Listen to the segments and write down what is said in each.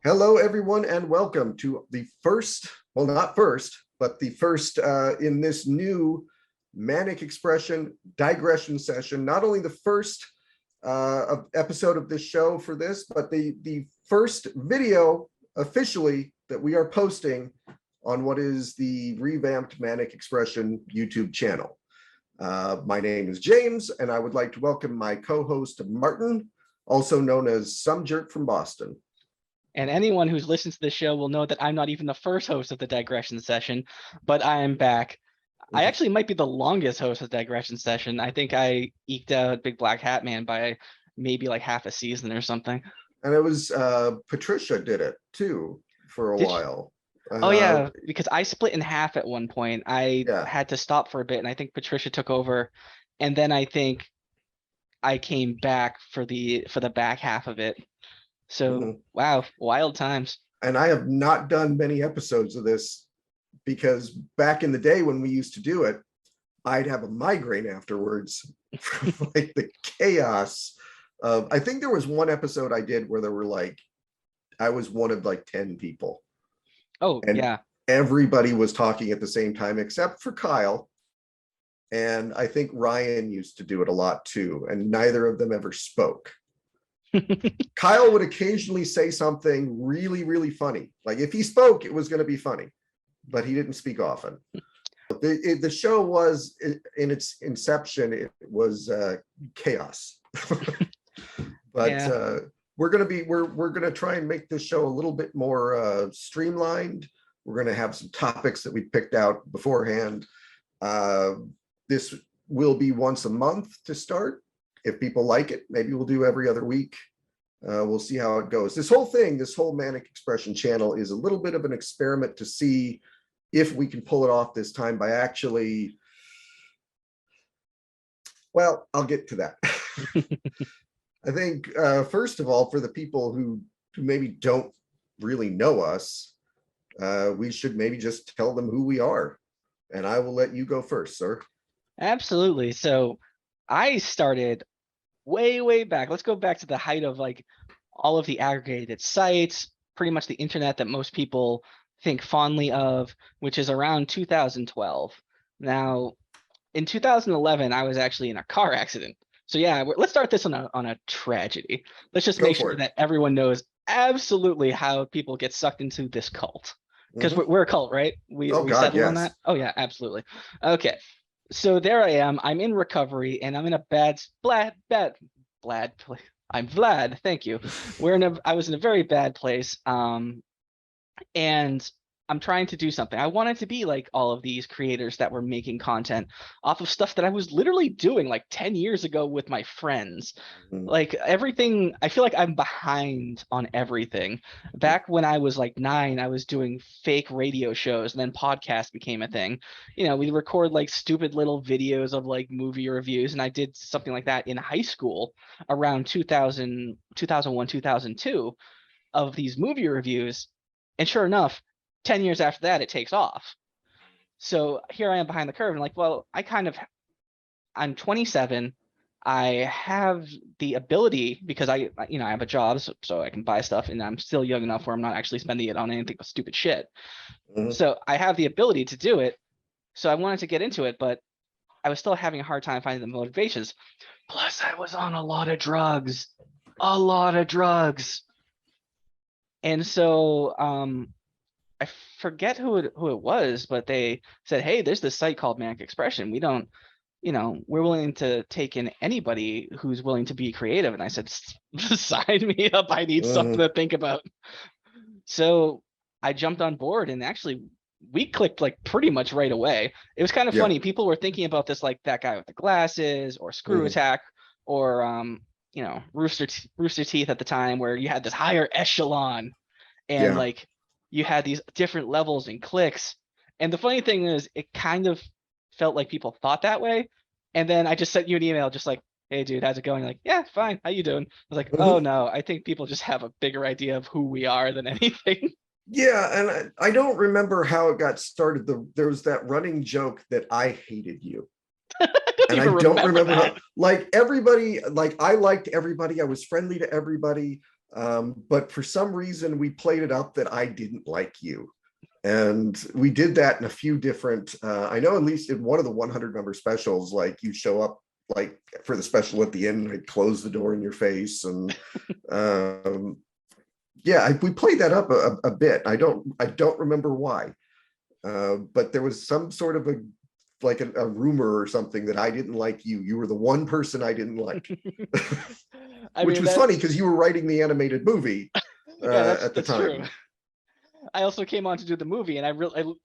Hello, everyone, and welcome to the first, well, not first, but the first in this new Manic Expression Digression Session. Not only the first episode of this show for this, but the first video officially that we are posting on what is the revamped Manic Expression YouTube channel. My name is James, and I would like to welcome my co-host Martin, also known as Some Jerk from Boston. And anyone who's listened to the show will know that I'm not even the first host of the Digression Session, but I am back. I actually might be the longest host of the Digression Session. I think I eked out Big Black Hat Man by maybe like half a season or something. And it was Patricia did it too for a while. Oh yeah, because I split in half at one point. I had to stop for a bit, and I think Patricia took over, and then I think I came back for the back half of it. So wow, wild times. And I have not done many episodes of this because back in the day when we used to do it, I'd have a migraine afterwards from like the chaos of, I think there was one episode I did where there were like, I was one of like 10 people. Oh, and yeah. Everybody was talking at the same time except for Kyle. And I think Ryan used to do it a lot too. And neither of them ever spoke. Kyle would occasionally say something really, really funny. Like if he spoke, it was going to be funny, but he didn't speak often. The show was, in its inception, it was chaos. But we're going to try and make this show a little bit more streamlined. We're going to have some topics that we picked out beforehand. This will be once a month to start. If people like it, maybe we'll do every other week. We'll see how it goes. This whole Manic Expression channel is a little bit of an experiment to see if we can pull it off this time by actually, well, I'll get to that. I think, first of all, for the people who maybe don't really know us, we should maybe just tell them who we are. And I will let you go first, sir. Absolutely. So I started way back. Let's go back to the height of like all of the aggregated sites, pretty much the internet that most people think fondly of, which is around 2012. Now, in 2011, I was actually in a car accident. So yeah, let's start this on a tragedy. Let's just make sure that everyone knows absolutely how people get sucked into this cult. Because we're a cult, right? We settled on that? Oh yeah, absolutely. Okay. So there I am. I'm in recovery, and I'm in a I'm Vlad. Thank you. I was in a very bad place. And I'm trying to do something. I wanted to be like all of these creators that were making content off of stuff that I was literally doing like 10 years ago with my friends. Like everything, I feel like I'm behind on everything. Back when I was like 9, I was doing fake radio shows, and then podcasts became a thing. You know, we record like stupid little videos of like movie reviews, and I did something like that in high school around 2001, 2002 of these movie reviews. And sure enough, 10 years after that, it takes off. So here I am behind the curve, and like, well, I'm 27. I have the ability, because I have a job, so I can buy stuff, and I'm still young enough where I'm not actually spending it on anything but stupid shit. So I have the ability to do it. So I wanted to get into it, but I was still having a hard time finding the motivations. Plus, I was on a lot of drugs. And so I forget who it was, but they said, hey, there's this site called Manic Expression. We don't, we're willing to take in anybody who's willing to be creative. And I said, sign me up. I need something to think about. So I jumped on board, and actually we clicked like pretty much right away. It was kind of funny. People were thinking about this like that guy with the glasses, or Screw Attack, or Rooster Teeth at the time, where you had this higher echelon, and like you had these different levels and clicks. And the funny thing is, it kind of felt like people thought that way. And then I just sent you an email just like, hey dude, how's it going? Like, yeah, fine. How you doing? I was like, oh no, I think people just have a bigger idea of who we are than anything. Yeah, and I don't remember how it got started. There was that running joke that I hated you. And I don't remember how, like everybody, like I liked everybody. I was friendly to everybody. But for some reason, we played it up that I didn't like you. And we did that in a few different, I know at least in one of the 100 member specials, like you show up like for the special at the end, I'd close the door in your face. And yeah, we played that up a bit. I don't remember why. But there was some sort of a rumor or something that I didn't like you. You were the one person I didn't like. Which was funny because you were writing the animated movie yeah, at the that's time. true. I also came on to do the movie, and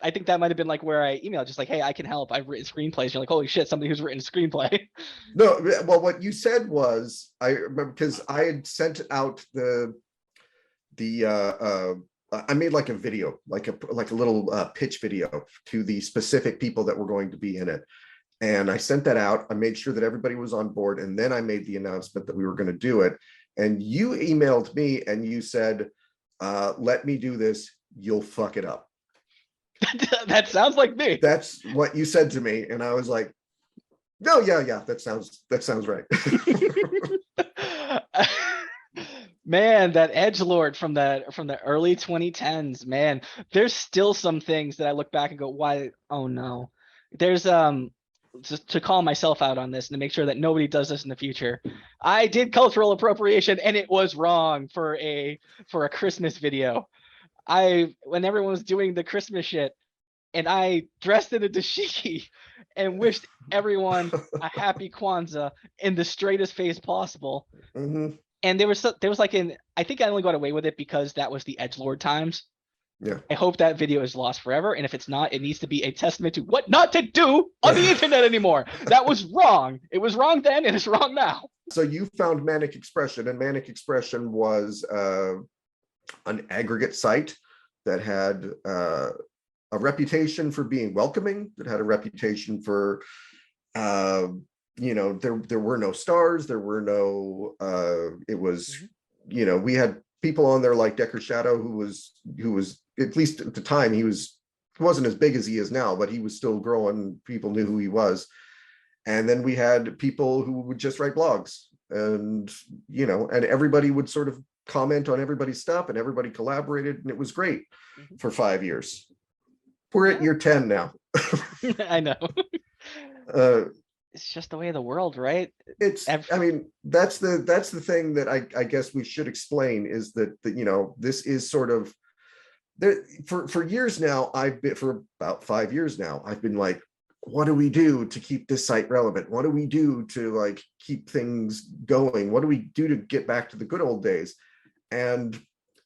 I think that might have been like where I emailed just like, hey, I can help. I've written screenplays. You're like, holy shit, somebody who's written a screenplay. No, well, what you said was, I remember because I had sent out I made like a video, like a little pitch video to the specific people that were going to be in it. And I sent that out. I made sure that everybody was on board. And then I made the announcement that we were going to do it. And you emailed me and you said, let me do this. You'll fuck it up. That sounds like me. That's what you said to me. And I was like, no, yeah, that sounds right. Man, that edgelord from the early 2010s, man, there's still some things that I look back and go, why? Oh no. There's just to call myself out on this and to make sure that nobody does this in the future. I did cultural appropriation and it was wrong for a Christmas video. When everyone was doing the Christmas shit and I dressed in a dashiki and wished everyone a happy Kwanzaa in the straightest face possible. Mm-hmm. And there was like I think I only got away with it because that was the edgelord times. Yeah. I hope that video is lost forever. And if it's not, it needs to be a testament to what not to do on the internet anymore. That was wrong. It was wrong then and it's wrong now. So you found Manic Expression, and Manic Expression was an aggregate site that had a reputation for being welcoming, that had a reputation for there were no stars, there were no it was we had people on there like Decker Shadow who was at least at the time he wasn't as big as he is now, but he was still growing. People knew who he was. And then we had people who would just write blogs, and and everybody would sort of comment on everybody's stuff, and everybody collaborated, and it was great for 5 years. We're at year 10 now. I know. It's just the way of the world, right? I mean, that's the thing that I guess we should explain is that this is sort of for years now. For about 5 years now, I've been like, what do we do to keep this site relevant? What do we do to like keep things going? What do we do to get back to the good old days? And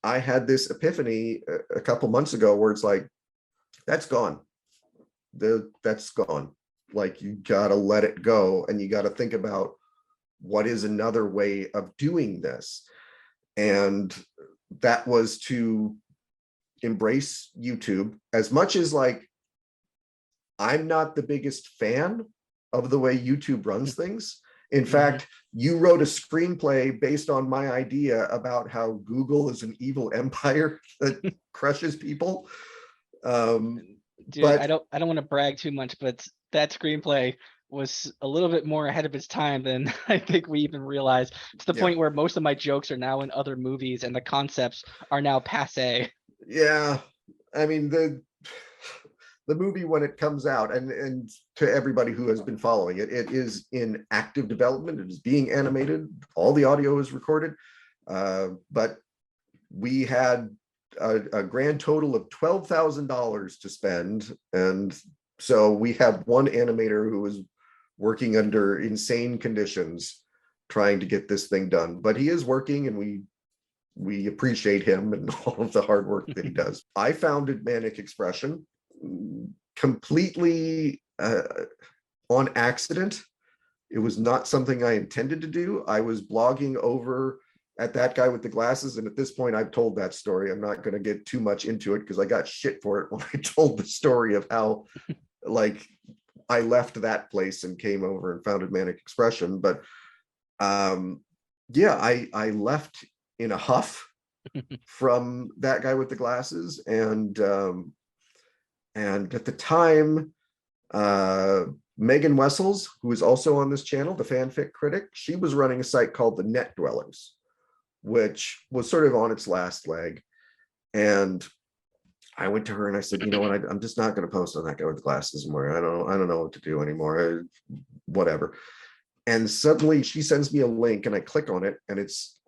I had this epiphany a couple months ago where it's like, that's gone. That's gone. Like, you gotta let it go, and you gotta think about what is another way of doing this. And that was to embrace YouTube. As much as like I'm not the biggest fan of the way YouTube runs things. In fact, you wrote a screenplay based on my idea about how Google is an evil empire that crushes people. Dude, I don't want to brag too much, but that screenplay was a little bit more ahead of its time than I think we even realized, to the point where most of my jokes are now in other movies and the concepts are now passé. Yeah, I mean, the movie, when it comes out, and to everybody who has been following it, it is in active development. It is being animated. All the audio is recorded, but we had a grand total of $12,000 to spend, and so we have one animator who is working under insane conditions trying to get this thing done. But he is working, and we appreciate him and all of the hard work that he does. I founded Manic Expression completely on accident. It was not something I intended to do. I was blogging over at That Guy with the Glasses, and at this point I've told that story. I'm not going to get too much into it because I got shit for it when I told the story of how like I left that place and came over and founded Manic Expression. But yeah, I left in a huff from That Guy with the Glasses, and at the time, Megan Wessels, who is also on this channel, the fanfic critic, she was running a site called The Net Dwellers, which was sort of on its last leg. And I went to her and I said, you know what, I'm just not going to post on that guy with glasses anymore. I don't know what to do anymore. Whatever. And suddenly she sends me a link and I click on it, and it's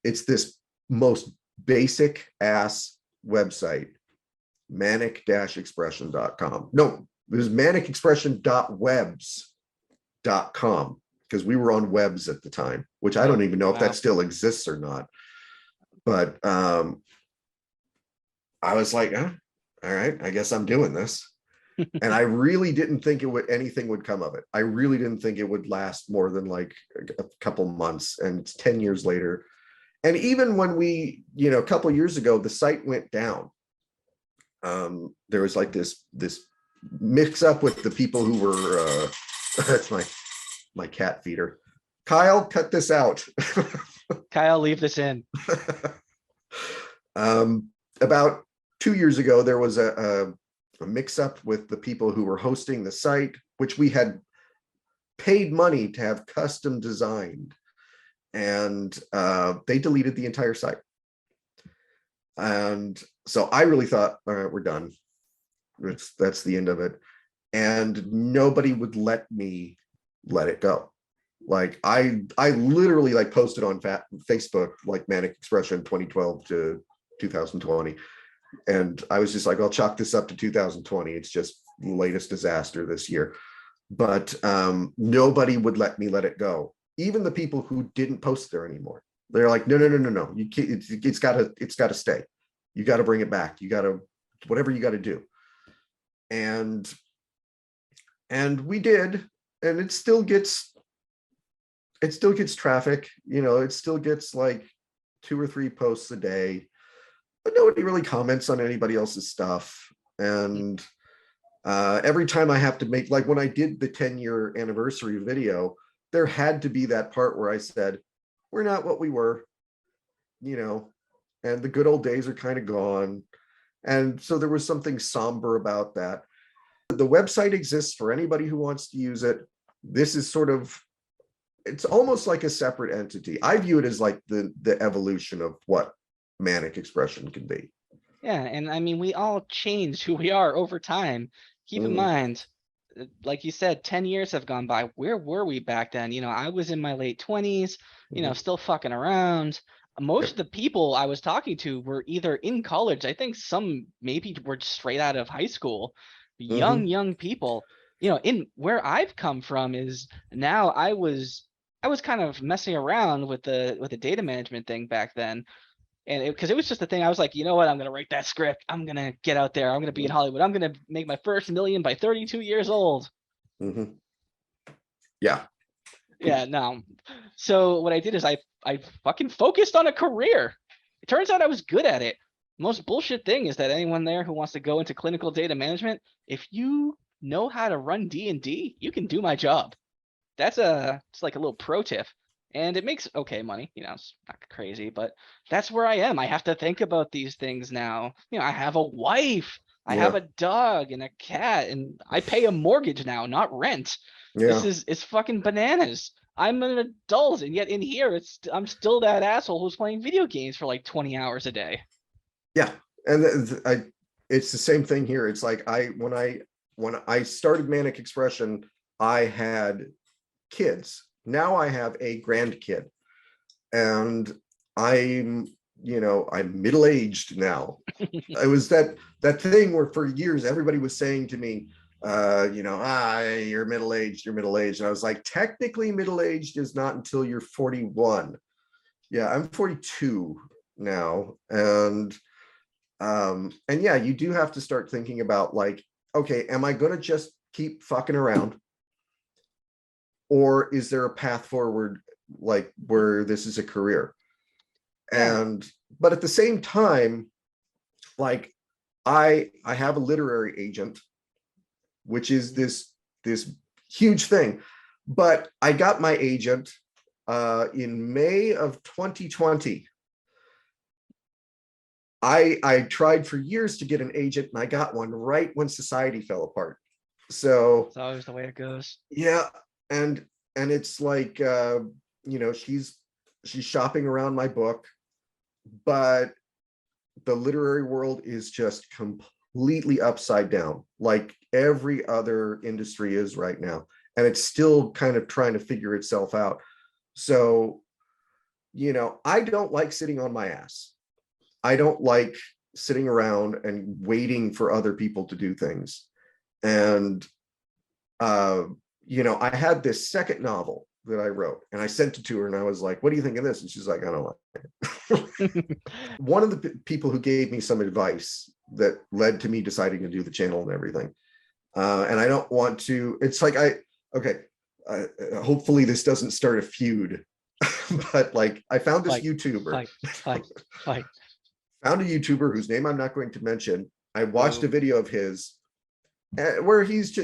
this most basic ass website, manic-expression.com. No, it was manicexpression.webs.com, because we were on webs at the time, which I don't even know if that still exists or not. But I was like, all right, I guess I'm doing this. And I really didn't think anything would come of it. I really didn't think it would last more than like a couple months. And it's 10 years later. And even when we, a couple of years ago, the site went down. There was like this mix up with the people who were, that's my cat feeder. Kyle, cut this out. Kyle, leave this in. About 2 years ago, there was a mix up with the people who were hosting the site, which we had paid money to have custom designed. And they deleted the entire site. And so I really thought, all right, we're done. That's the end of it. And nobody would let me let it go. Like I literally like posted on Facebook, like Manic Expression 2012 to 2020. And I was just like, I'll chalk this up to 2020. It's just the latest disaster this year. But nobody would let me let it go. Even the people who didn't post there anymore. They're like, no. You can't, it's gotta stay. You got to bring it back. You got to, whatever you got to do. And we did, and it still gets traffic. It still gets like 2 or 3 posts a day, but nobody really comments on anybody else's stuff. And every time I have to make, like when I did the 10-year anniversary video, there had to be that part where I said, we're not what we were, and the good old days are kind of gone. And so there was something somber about that. The website exists for anybody who wants to use it. This is it's almost like a separate entity. I view it as like the evolution of what Manic Expression can be. Yeah, and I mean, we all change who we are over time. Keep in mind, like you said, 10 years have gone by. Where were we back then? I was in my late 20s, still fucking around. Most of the people I was talking to were either in college. I think some maybe were straight out of high school. Young people. In where I've come from is now I was kind of messing around with the data management thing back then. And because it was just a thing, I was like, you know what? I'm going to write that script. I'm going to get out there. I'm going to be in Hollywood. I'm going to make my first million by 32 years old. Yeah. Yeah, no. So what I did is I fucking focused on a career. It turns out I was good at it. Most bullshit thing is that anyone there who wants to go into clinical data management, if you know how to run D&D, you can do my job. It's like a little pro tip. And it makes okay money, it's not crazy, but that's where I am. I have to think about these things now. I have a wife, I have a dog and a cat, and I pay a mortgage now, not rent. Yeah. It's fucking bananas. I'm an adult, and yet in here, I'm still that asshole who's playing video games for like 20 hours a day. Yeah, and it's the same thing here. It's like when I started Manic Expression, I had kids. Now I have a grandkid, and I'm middle-aged now. It was that thing where for years everybody was saying to me, you're middle-aged, And I was like, technically middle-aged is not until you're 41. Yeah, I'm 42 now. And yeah, you do have to start thinking about like, okay, am I going to just keep fucking around? Or is there a path forward, like where this is a career? But at the same time, like I have a literary agent, which is this huge thing. But I got my agent in May of 2020. I tried for years to get an agent, and I got one right when society fell apart. So it's always the way it goes. Yeah. And it's like, she's she's shopping around my book, but the literary world is just completely upside down, like every other industry is right now. And it's still kind of trying to figure itself out. So, I don't like sitting on my ass. I don't like sitting around and waiting for other people to do things. And, I had this second novel that I wrote and I sent it to her and I was like, what do you think of this? And she's like, I don't like it. One of the people who gave me some advice that led to me deciding to do the channel and everything. And I don't want to, it's like, hopefully this doesn't start a feud, but like I found this YouTuber, found a YouTuber whose name I'm not going to mention. I watched a video of his where he's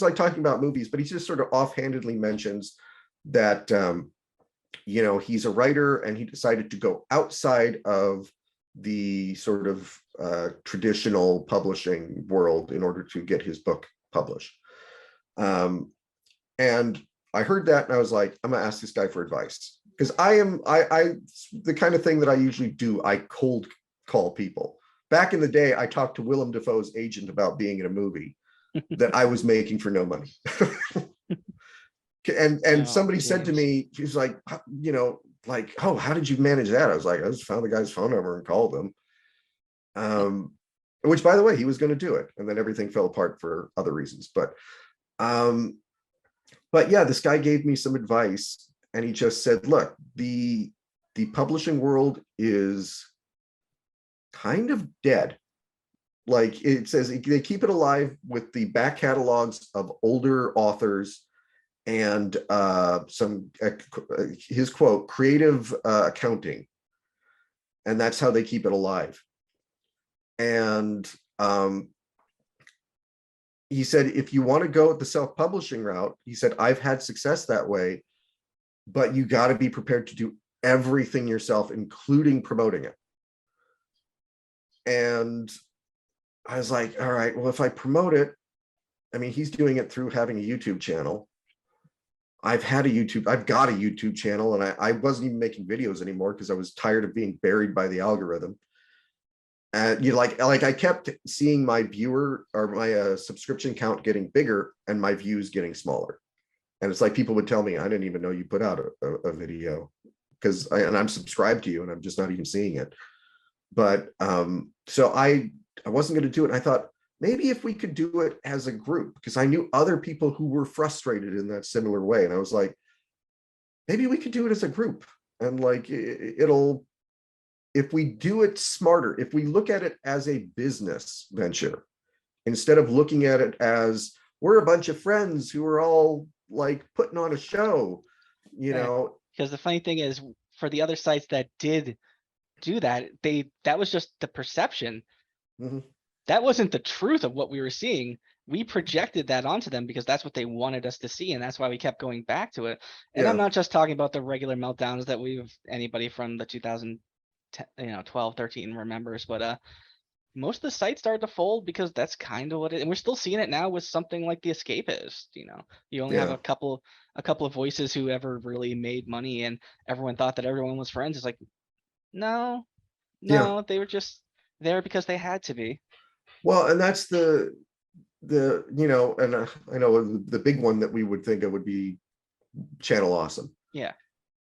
like talking about movies, but he just sort of offhandedly mentions that, he's a writer and he decided to go outside of the sort of traditional publishing world in order to get his book published. And I heard that and I was like, I'm gonna ask this guy for advice, because I the kind of thing that I usually do, I cold call people. Back in the day, I talked to Willem Dafoe's agent about being in a movie that I was making for no money. And somebody said to me, he's like, like, oh, how did you manage that? I was like, I just found the guy's phone number and called him. Which, by the way, he was going to do it, and then everything fell apart for other reasons. But yeah, this guy gave me some advice, and he just said, look, the publishing world is kind of dead. Like it says, they keep it alive with the back catalogs of older authors and some, his quote, creative accounting. And that's how they keep it alive. And he said, if you want to go the self-publishing route, he said, I've had success that way, but you got to be prepared to do everything yourself, including promoting it. And I was like, all right, well, if I promote it, I mean, he's doing it through having a YouTube channel. I've got a YouTube channel, and I wasn't even making videos anymore because I was tired of being buried by the algorithm. And like I kept seeing my viewer or my subscription count getting bigger and my views getting smaller. And it's like people would tell me, I didn't even know you put out a video, because I'm subscribed to you and I'm just not even seeing it. But so I wasn't going to do it. And I thought, maybe if we could do it as a group, because I knew other people who were frustrated in that similar way. And I was like, maybe we could do it as a group. And like, if we do it smarter, if we look at it as a business venture, instead of looking at it as we're a bunch of friends who are all like putting on a show, Because the funny thing is, for the other sites that did do that, that was just the perception. Mm-hmm. That wasn't the truth of what we were seeing. We projected that onto them because that's what they wanted us to see, and that's why we kept going back to it. And I'm not just talking about the regular meltdowns that anybody from the 2012, 13 remembers, but most of the sites started to fold because that's kind of what it, and we're still seeing it now with something like The Escapist. You only have a couple of voices who ever really made money, and everyone thought that everyone was friends. It's like, no, they were just there because they had to be. Well, and that's and I know the big one that we would think of would be Channel Awesome. Yeah.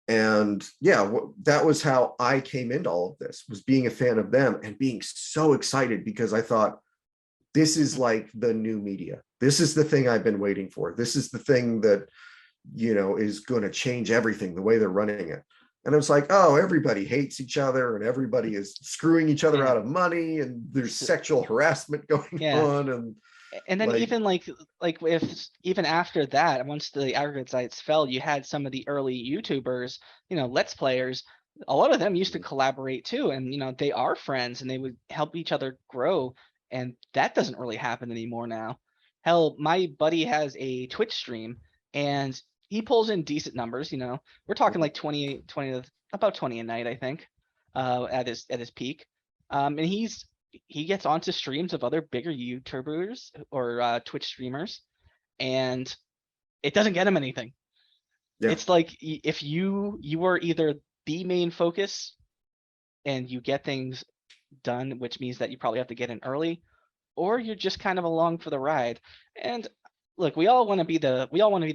And yeah, that was how I came into all of this, was being a fan of them and being so excited, because I thought, this is like the new media. This is the thing I've been waiting for. This is the thing that, is going to change everything, the way they're running it. And it was like, oh, everybody hates each other and everybody is screwing each other out of money, and there's sexual harassment going on. And then even like if even after that, once the aggregate sites fell, you had some of the early YouTubers, Let's Players. A lot of them used to collaborate too, and they are friends and they would help each other grow. And that doesn't really happen anymore now. Hell, my buddy has a Twitch stream and he pulls in decent numbers. We're talking like 20, about 20 a night, I think, at his peak. And he gets onto streams of other bigger YouTubers or Twitch streamers, and it doesn't get him anything. Yeah. It's like if you were either the main focus and you get things done, which means that you probably have to get in early, or you're just kind of along for the ride. And look, we all want to be the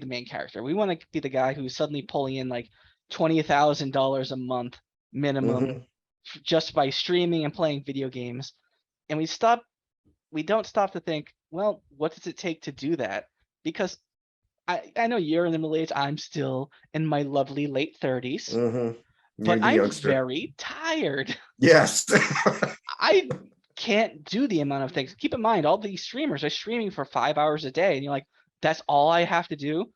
main character. We want to be the guy who's suddenly pulling in like $20,000 a month minimum just by streaming and playing video games. And we don't stop to think, well, what does it take to do that? Because I know you're in the middle age, I'm still in my lovely late 30s, You're but the I'm youngster. very tired. Yes. I can't do the amount of things. Keep in mind, all these streamers are streaming for 5 hours a day, and you're like, that's all I have to do?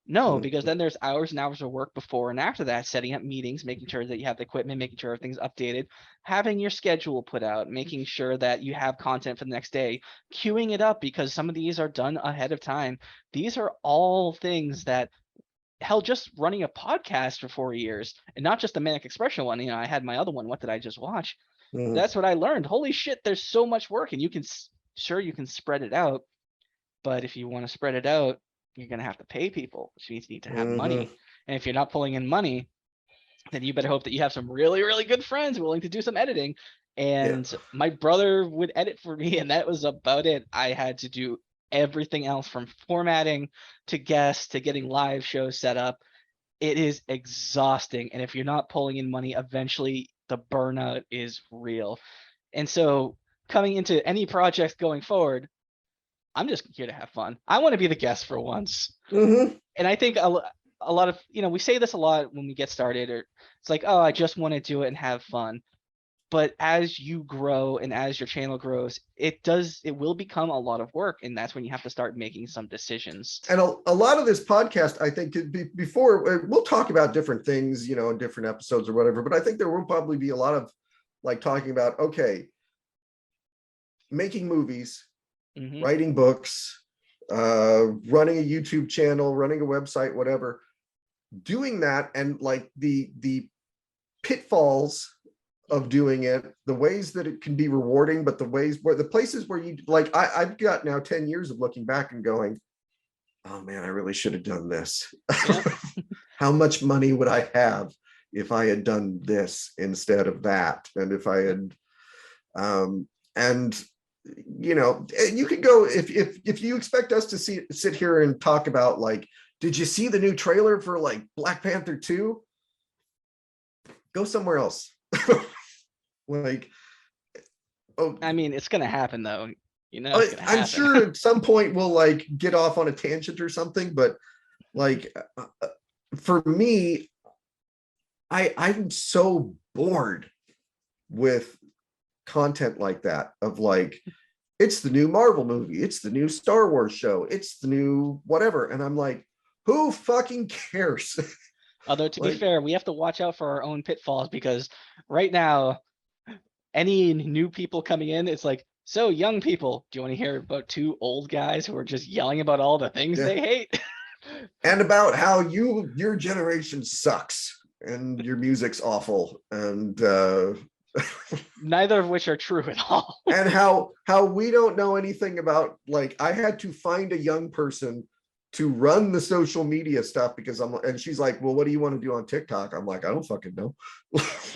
No, because then there's hours and hours of work before and after that, setting up meetings, making sure that you have the equipment, making sure everything's updated, having your schedule put out, making sure that you have content for the next day, queuing it up because some of these are done ahead of time. These are all things that, hell, just running a podcast for 4 years, and not just the Manic Expression one. I had my other one, What Did I Just Watch? That's what I learned. Holy shit, there's so much work, and you can spread it out, but if you want to spread it out, you're going to have to pay people, which means you need to have money. And if you're not pulling in money, then you better hope that you have some really, really good friends willing to do some editing. And my brother would edit for me, and that was about it. I had to do everything else from formatting to guests to getting live shows set up. It is exhausting. And if you're not pulling in money, eventually the burnout is real. And so coming into any project going forward, I'm just here to have fun. I want to be the guest for once. And I think a lot of, we say this a lot when we get started, or it's like, oh, I just want to do it and have fun. But as you grow and as your channel grows, it will become a lot of work. And that's when you have to start making some decisions. And a lot of this podcast, I think, before we'll talk about different things, in different episodes or whatever, but I think there will probably be a lot of like talking about, okay, making movies, writing books, running a YouTube channel, running a website, whatever, doing that, and like the pitfalls of doing it, the ways that it can be rewarding, but the places where you like, I've got now 10 years of looking back and going, oh man, I really should have done this. How much money would I have if I had done this instead of that? And if I had, and you could go, if you expect us to sit here and talk about like, did you see the new trailer for like Black Panther 2? Go somewhere else. Like, I mean, it's gonna happen though. I'm sure at some point we'll like get off on a tangent or something, but like for me, I'm so bored with content like that, of like, it's the new Marvel movie, it's the new Star Wars show, it's the new whatever, and I'm like, who fucking cares? Although to be fair, we have to watch out for our own pitfalls, because right now, any new people coming in, it's like, so young people, do you want to hear about two old guys who are just yelling about all the things they hate? And about how your generation sucks and your music's awful, and neither of which are true at all. And how we don't know anything about, like, I had to find a young person to run the social media stuff, because and she's like, well, what do you want to do on TikTok? I'm like, I don't fucking know.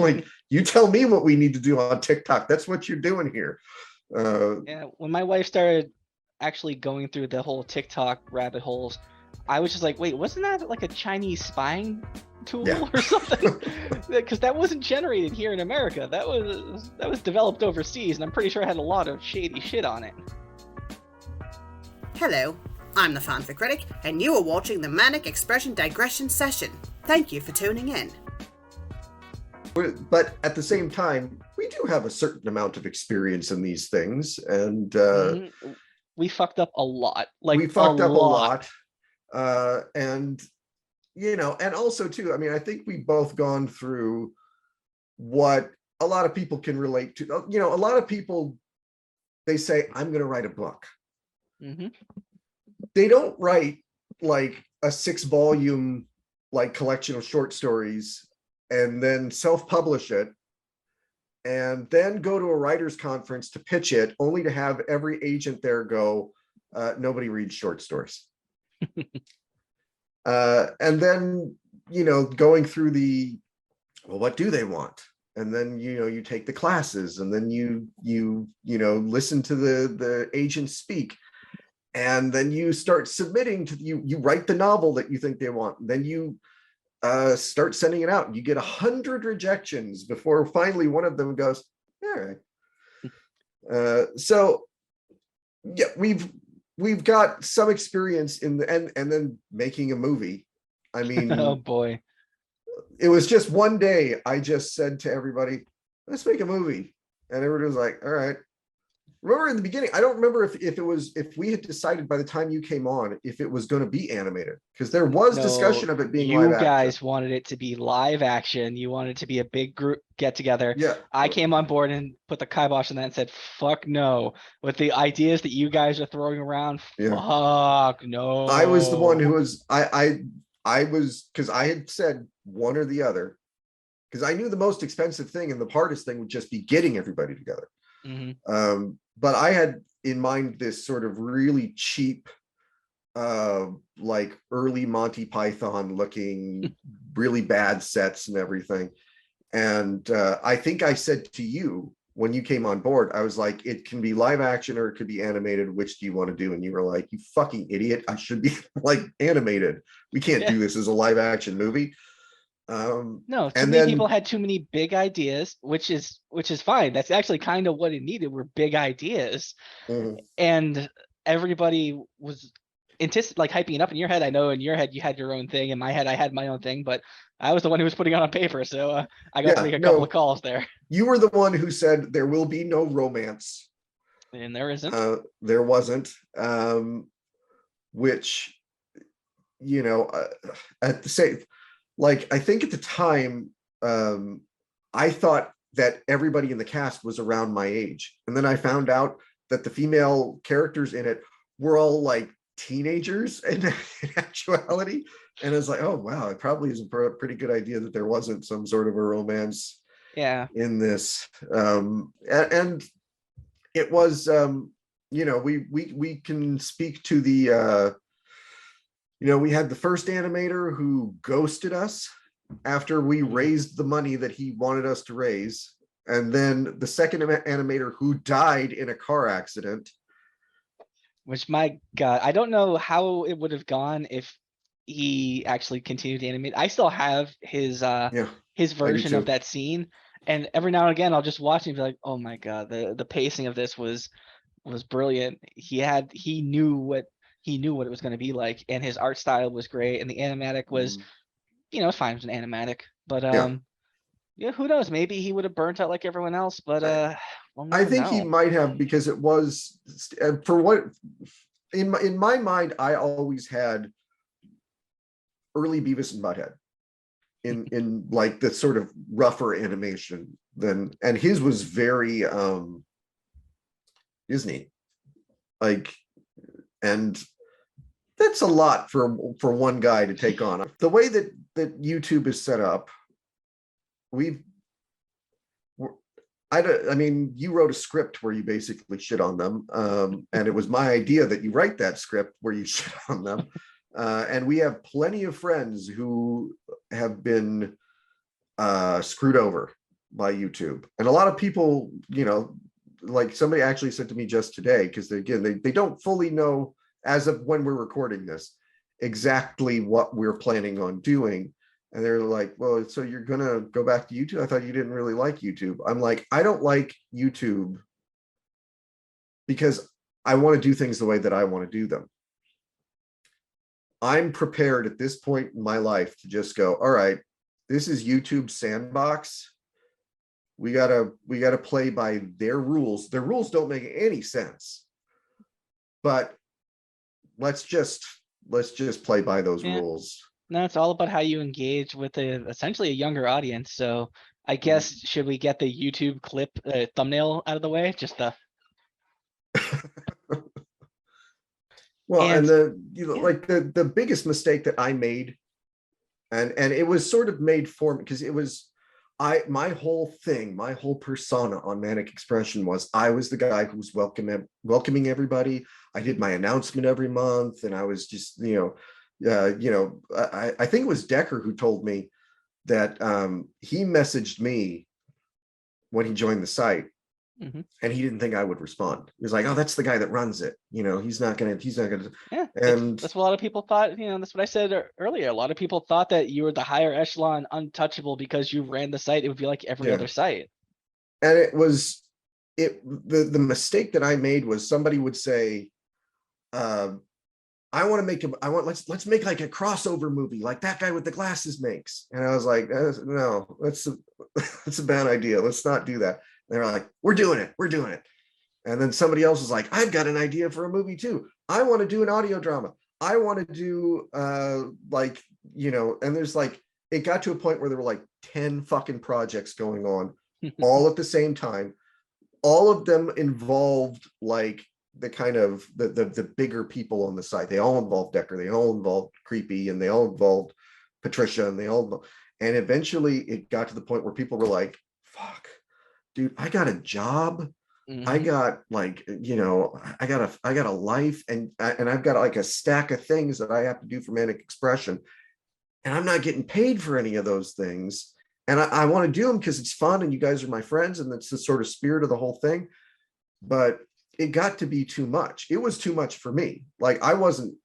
Like, you tell me what we need to do on TikTok. That's what you're doing here. Yeah, when my wife started actually going through the whole TikTok rabbit holes, I was just like, wait, wasn't that like a Chinese spying tool or something? Because that wasn't generated here in America. That was developed overseas, and I'm pretty sure it had a lot of shady shit on it. Hello, I'm the Fanfic Critic, and you are watching the Manic Expression Digression Session. Thank you for tuning in. But at the same time, we do have a certain amount of experience in these things, and we fucked up a lot. Like, we fucked up a lot. And and also too, I mean, I think we both gone through what a lot of people can relate to. A lot of people, they say, I'm going to write a book. They don't write like a 6-volume like collection of short stories and then self-publish it and then go to a writer's conference to pitch it, only to have every agent there go, nobody reads short stories. And then, going through the well, what do they want? And then, you take the classes, and then you listen to the agents speak, and then you start submitting to you write the novel that you think they want. Then you start sending it out, and you get 100 rejections before finally one of them goes, all right. So yeah, we've got some experience in the and then making a movie. I mean, Oh boy. It was just one day I just said to everybody, let's make a movie. And everybody was like, all right. Remember in the beginning, I don't remember if we had decided by the time you came on if it was going to be animated, because there was discussion of it being live You action. guys wanted it to be live action. You wanted it to be a big group get together. Yeah. I came on board and put the kibosh on that and said, fuck no. With the ideas that you guys are throwing around, fuck no. I was the one who was I was, because I had said one or the other, because I knew the most expensive thing and the hardest thing would just be getting everybody together. But I had in mind this sort of really cheap, like early Monty Python looking, really bad sets and everything. And I think I said to you when you came on board, I was like, it can be live action or it could be animated. Which do you want to do? And you were like, you fucking idiot. I should be like animated. We can't do this as a live action movie. No, too many people had too many big ideas, which is fine. That's actually kind of what it needed, were big ideas. And everybody was like hyping it up in your head. I know in your head you had your own thing. In my head I had my own thing, but I was the one who was putting it on paper, so I got to make a couple of calls there. You were the one who said there will be no romance, and there isn't. There wasn't, which at the same, like, I think at the time, I thought that everybody in the cast was around my age, and then I found out that the female characters in it were all like teenagers in actuality. And I was like, oh wow, it probably is a pretty good idea that there wasn't some sort of a romance in this. And it was we can speak to the we had the first animator who ghosted us after we raised the money that he wanted us to raise, and then the second animator who died in a car accident. Which, my God, I don't know how it would have gone if he actually continued to animate. I still have his version of that scene, and every now and again I'll just watch it and be like, oh my God, the pacing of this was brilliant. He knew what it was going to be like, and his art style was great, and the animatic was it's fine, it was an animatic, but who knows, maybe he would have burnt out like everyone else, but I think he might have, because it was, for what in my mind, I always had early Beavis and Butthead in like the sort of rougher animation and his was very Disney like, and that's a lot for one guy to take on. The way that YouTube is set up, I mean, you wrote a script where you basically shit on them, and it was my idea that you write that script where you shit on them. And we have plenty of friends who have been screwed over by YouTube. And a lot of people, like somebody actually said to me just today, because they don't fully know, as of when we're recording this, exactly what we're planning on doing. And they're like, well, so you're going to go back to YouTube? I thought you didn't really like YouTube. I'm like, I don't like YouTube because I want to do things the way that I want to do them. I'm prepared at this point in my life to just go, all right, this is YouTube's sandbox. We gotta play by their rules. Their rules don't make any sense, but let's just play by those rules. No, it's all about how you engage with essentially a younger audience. So I guess, should we get the YouTube clip thumbnail out of the way? Just the well, and like the biggest mistake that I made, and it was sort of made for me because it was my whole persona on Manic Expression was I was the guy who was welcoming everybody. I did my announcement every month, and I was just I think it was Decker who told me, that he messaged me when he joined the site, and he didn't think I would respond. He was like, "Oh, that's the guy that runs it. He's not gonna." Yeah, And that's what a lot of people thought. That's what I said earlier. A lot of people thought that you were the higher echelon untouchable because you ran the site. It would be like every other site. And the mistake that I made was somebody would say, let's make like a crossover movie like that guy with the glasses makes. And I was like, no, that's a bad idea. Let's not do that. And they're like, we're doing it. And then somebody else was like, I've got an idea for a movie too. I want to do an audio drama. I want to do and there's like, it got to a point where there were like 10 fucking projects going on all at the same time. All of them involved like the kind of the bigger people on the site. They all involved Decker, they all involved Creepy, and they all involved Patricia, and eventually it got to the point where people were like, fuck, dude, I got a job. I got like, I got a life, and I've got like a stack of things that I have to do for Manic Expression, and I'm not getting paid for any of those things. And I want to do them because it's fun and you guys are my friends and it's the sort of spirit of the whole thing. But it got to be too much. It was too much for me. Like I wasn't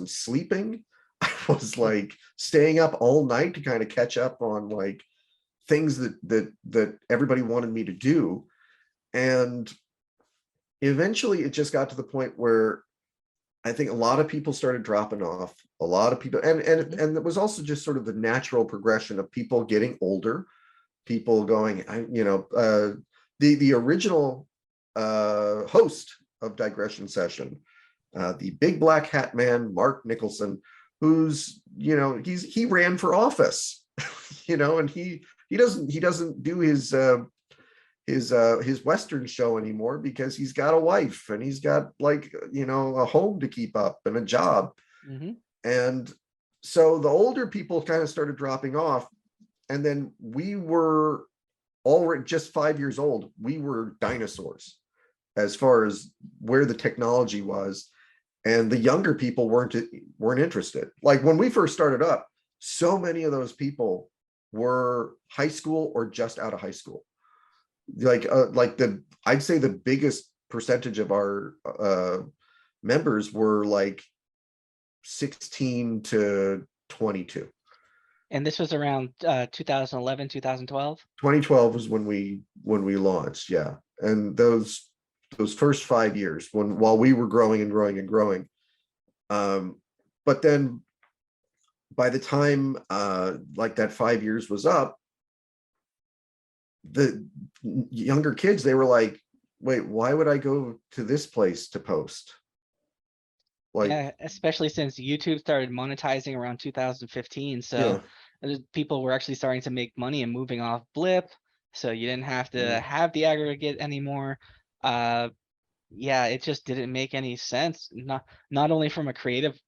sleeping. I was like staying up all night to kind of catch up on like things that everybody wanted me to do. And eventually it just got to the point where I think a lot of people started dropping off. A lot of people, and it was also just sort of the natural progression of people getting older, people going, the original host of Digression Session, the big black hat man, Mark Nicholson, who's, he ran for office, and he doesn't do his Western show anymore because he's got a wife and he's got like, a home to keep up and a job. And so the older people kind of started dropping off. And then we were already just 5 years old. We were dinosaurs as far as where the technology was. And the younger people weren't interested. Like when we first started up, so many of those people were high school or just out of high school. I'd say the biggest percentage of our members were like 16 to 22. And this was around 2011, 2012. 2012 was when we launched, yeah. And those first 5 years while we were growing and growing and growing. But then by the time like that 5 years was up, the younger kids, they were like, wait, why would I go to this place to post? Like, yeah, especially since YouTube started monetizing around 2015. So people were actually starting to make money and moving off Blip. So you didn't have to have the aggregate anymore. It just didn't make any sense. Not only from a creative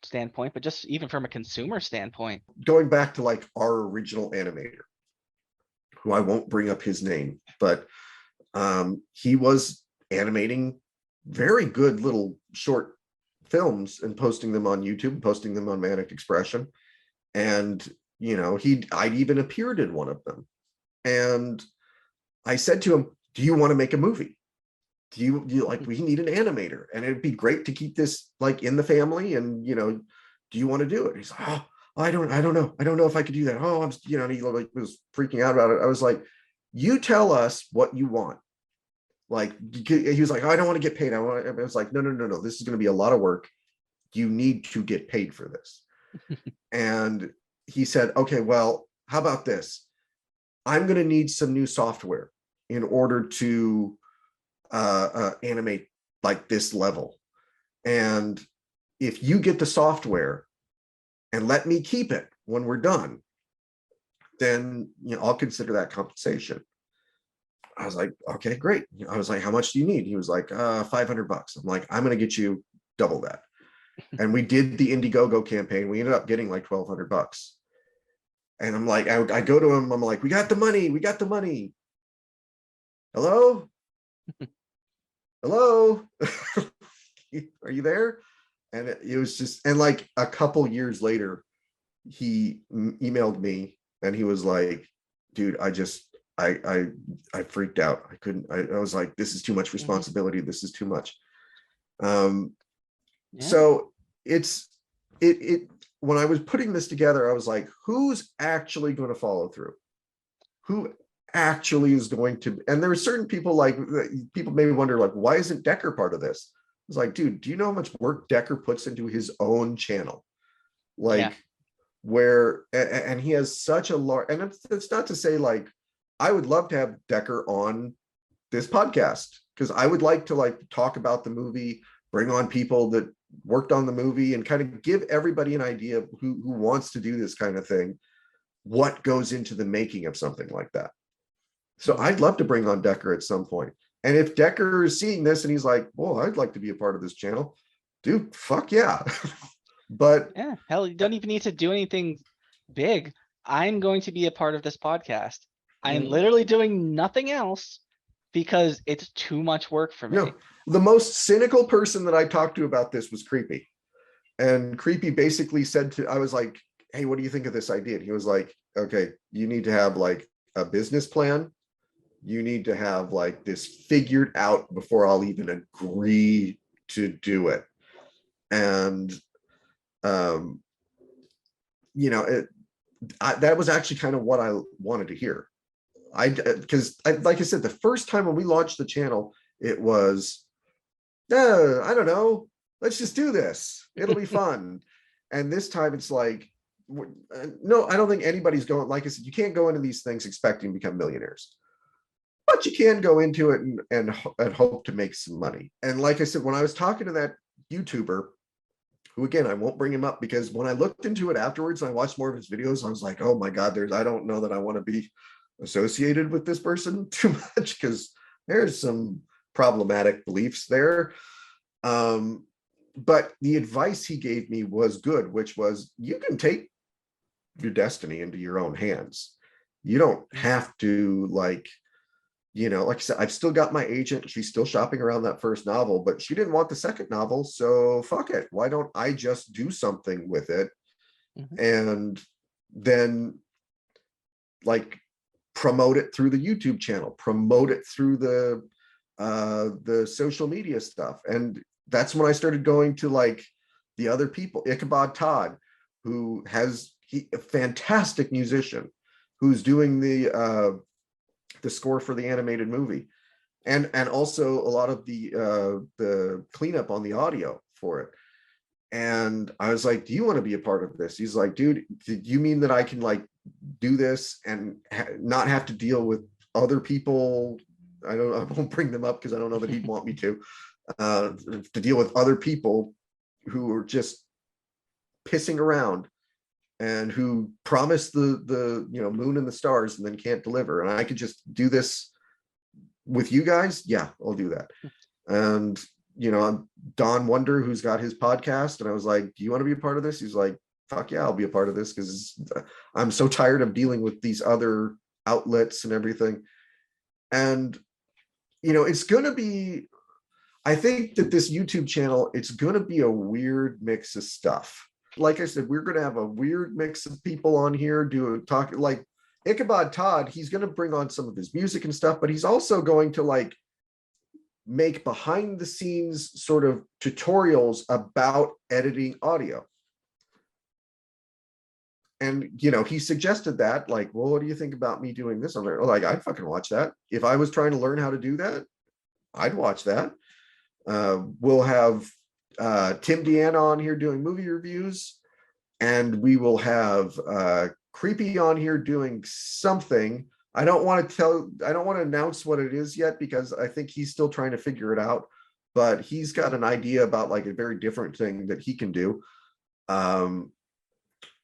standpoint, but just even from a consumer standpoint. Going back to like our original animator, who I won't bring up his name, but he was animating very good little short films and posting them on YouTube, posting them on Manic Expression. And, I'd even appeared in one of them. And I said to him, do you want to make a movie? Do you like, we need an animator and it'd be great to keep this like in the family. And, do you want to do it? He's like, oh, I don't know. I don't know if I could do that. Oh, and he like was freaking out about it. I was like, you tell us what you want. Like, he was like, oh, I don't want to get paid. I was like, no. This is going to be a lot of work. You need to get paid for this. And he said, okay, well, how about this? I'm going to need some new software in order to animate like this level. And if you get the software and let me keep it when we're done, then I'll consider that compensation. I was like, okay, great. I was like, how much do you need? He was like, $500. I'm like, I'm going to get you double that. And we did the Indiegogo campaign. We ended up getting like $1,200. And I'm like, I go to him. I'm like, we got the money. Hello? Hello? Are you there? And it was just, and like a couple years later, he emailed me And he was like, dude, I freaked out. I was like, this is too much responsibility. This is too much. So it when I was putting this together, I was like, who's actually going to follow through? Who actually is going to? And there are certain people, like, people maybe wonder, like, why isn't Decker part of this? It's like, dude, do you know how much work Decker puts into his own channel? Like, and he has such a large, and it's not to say, like, I would love to have Decker on this podcast, because I would like to, like, talk about the movie, bring on people that worked on the movie, and kind of give everybody an idea of who wants to do this kind of thing, what goes into the making of something like that. So I'd love to bring on Decker at some point. And if Decker is seeing this and he's like, well, I'd like to be a part of this channel, dude, fuck yeah. But yeah, hell, you don't even need to do anything big. I'm going to be a part of this podcast. I am literally doing nothing else because it's too much work for me. The most cynical person that I talked to about this was Creepy. And Creepy basically said I was like, hey, what do you think of this idea? And he was like, okay, you need to have, like, a business plan. You need to have, like, this figured out before I'll even agree to do it. And, that was actually kind of what I wanted to hear. Because like I said, the first time when we launched the channel, it was, I don't know, let's just do this. It'll be fun. And this time it's like, no, I don't think anybody's going, like I said, you can't go into these things expecting to become millionaires, but you can go into it and hope to make some money. And like I said, when I was talking to that YouTuber, who, again, I won't bring him up, because when I looked into it afterwards and I watched more of his videos, I was like, oh my God, I don't know that I want to be associated with this person too much, because there's some problematic beliefs there. But the advice he gave me was good, which was, you can take your destiny into your own hands. You don't have to, like I said, I've still got my agent. She's still shopping around that first novel, but she didn't want the second novel. So fuck it. Why don't I just do something with it? And then, like, promote it through the YouTube channel, promote it through the social media stuff. And that's when I started going to, like, the other people. Ichabod Todd, who a fantastic musician, who's doing the score for the animated movie, and also a lot of the cleanup on the audio for it. And I was like, do you want to be a part of this? He's like, dude, do you mean that I can, like, do this and not have to deal with other people? I won't bring them up because I don't know that he'd want me to deal with other people who are just pissing around and who promise the moon and the stars and then can't deliver, and I could just do this with you guys. Yeah, I'll do that. And I'm Don Wonder, who's got his podcast, and I was like, do you want to be a part of this? He's like, fuck yeah, I'll be a part of this, because I'm so tired of dealing with these other outlets and everything. And it's gonna be, I think that this YouTube channel, it's gonna be a weird mix of stuff. Like I said, we're gonna have a weird mix of people on here talk, like Ichabod Todd. He's gonna bring on some of his music and stuff, but he's also going to, like, make behind the scenes sort of tutorials about editing audio. And he suggested that, like, well, what do you think about me doing this? I'm like, I'd fucking watch that. If I was trying to learn how to do that, I'd watch that. We'll have Tim Deanna on here doing movie reviews, and we will have Creepy on here doing something. I don't want to announce what it is yet, because I think he's still trying to figure it out, but he's got an idea about, like, a very different thing that he can do.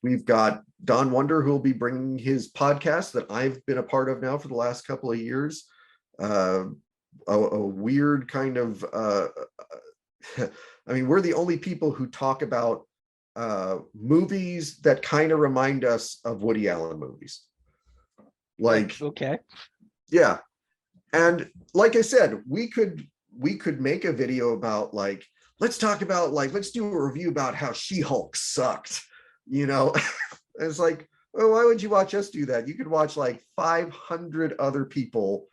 We've got Don Wonder, who will be bringing his podcast that I've been a part of now for the last couple of years. A weird kind of, I mean, we're the only people who talk about movies that kind of remind us of Woody Allen movies. Like, okay. Yeah. And like I said, we could make a video about, like, let's talk about, like, let's do a review about how She-Hulk sucked. It's like, Well, why would you watch us do that? You could watch like 500 other people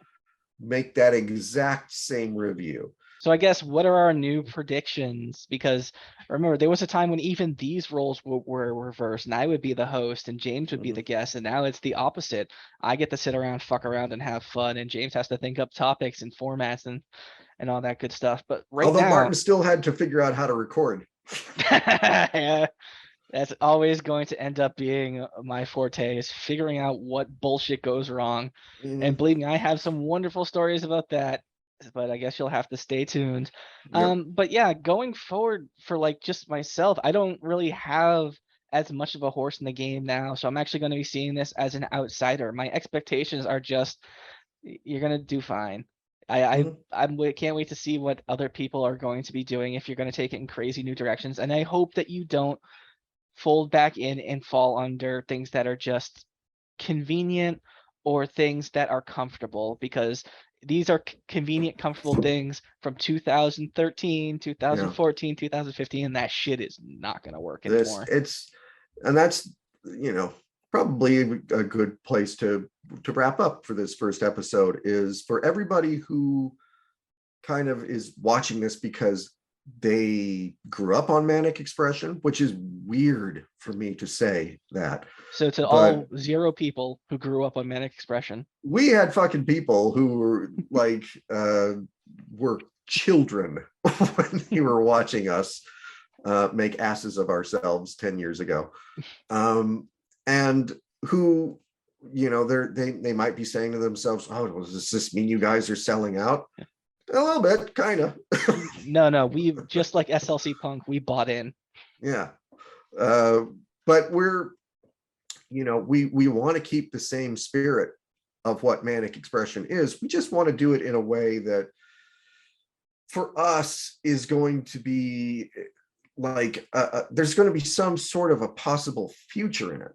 make that exact same review. So I guess what are our new predictions? Because remember, there was a time when even these roles were reversed, and I would be the host, and James would be the guest, and now it's the opposite. I get to sit around, fuck around, and have fun, and James has to think up topics and formats and all that good stuff. But Although now, Martin still had to figure out how to record. yeah, that's always going to end up being my forte, is figuring out what bullshit goes wrong. And believe me, I have some wonderful stories about that, but I guess you'll have to stay tuned. Yep. But yeah, going forward for like just myself, I don't really have as much of a horse in the game now. So I'm actually going to be seeing this as an outsider. My expectations are just, you're going to do fine. I can't wait to see what other people are going to be doing if you're going to take it in crazy new directions. And I hope that you don't fold back in and fall under things that are just convenient or things that are comfortable, because these are convenient, comfortable things from 2013, 2014, 2015, and that shit is not going to work anymore. And that's, probably a good place to wrap up for this first episode, is for everybody who kind of is watching this because they grew up on Manic Expression, which is weird for me to say that. So to all 0 people who grew up on Manic Expression, we had fucking people who were like were children when they were watching us make asses of ourselves 10 years ago, and who, they might be saying to themselves, "Oh, does this mean you guys are selling out?" A little bit, kind of. No, we just like SLC Punk, we bought in. Yeah, but we're, we want to keep the same spirit of what Manic Expression is. We just want to do it in a way that, for us, is going to be like there's going to be some sort of a possible future in it,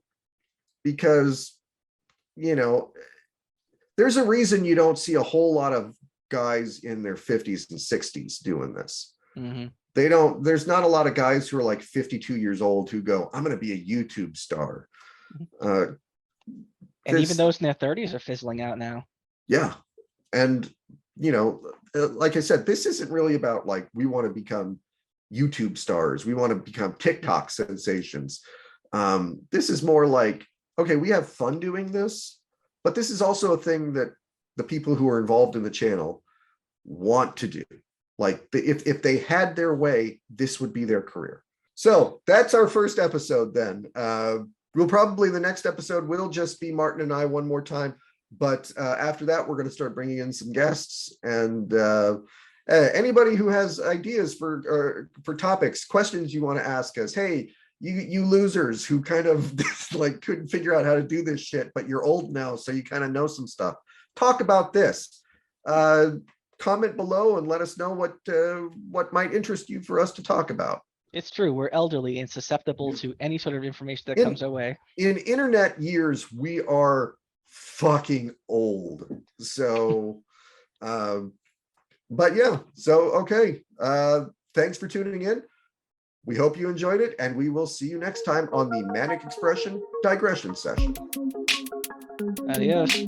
because there's a reason you don't see a whole lot of guys in their 50s and 60s doing this. There's not a lot of guys who are like 52 years old who go, "I'm going to be a YouTube star." And even those in their 30s are fizzling out now. Yeah. And, like I said, this isn't really about like, we want to become YouTube stars. We want to become TikTok sensations. This is more like, okay, we have fun doing this, but this is also a thing that the people who are involved in the channel want to do. Like, if they had their way, this would be their career. So that's our first episode then. The next episode will just be Martin and I one more time. But after that, we're going to start bringing in some guests, and anybody who has ideas for topics, questions you want to ask us. Hey, you losers who kind of like couldn't figure out how to do this shit, but you're old now, so you kind of know some stuff. Talk about this. Comment below and let us know what might interest you for us to talk about. It's true. We're elderly and susceptible to any sort of information that comes our way. In internet years, we are fucking old. So, but yeah. So, okay. Thanks for tuning in. We hope you enjoyed it, and we will see you next time on the Manic Expression Digression Session. Adios.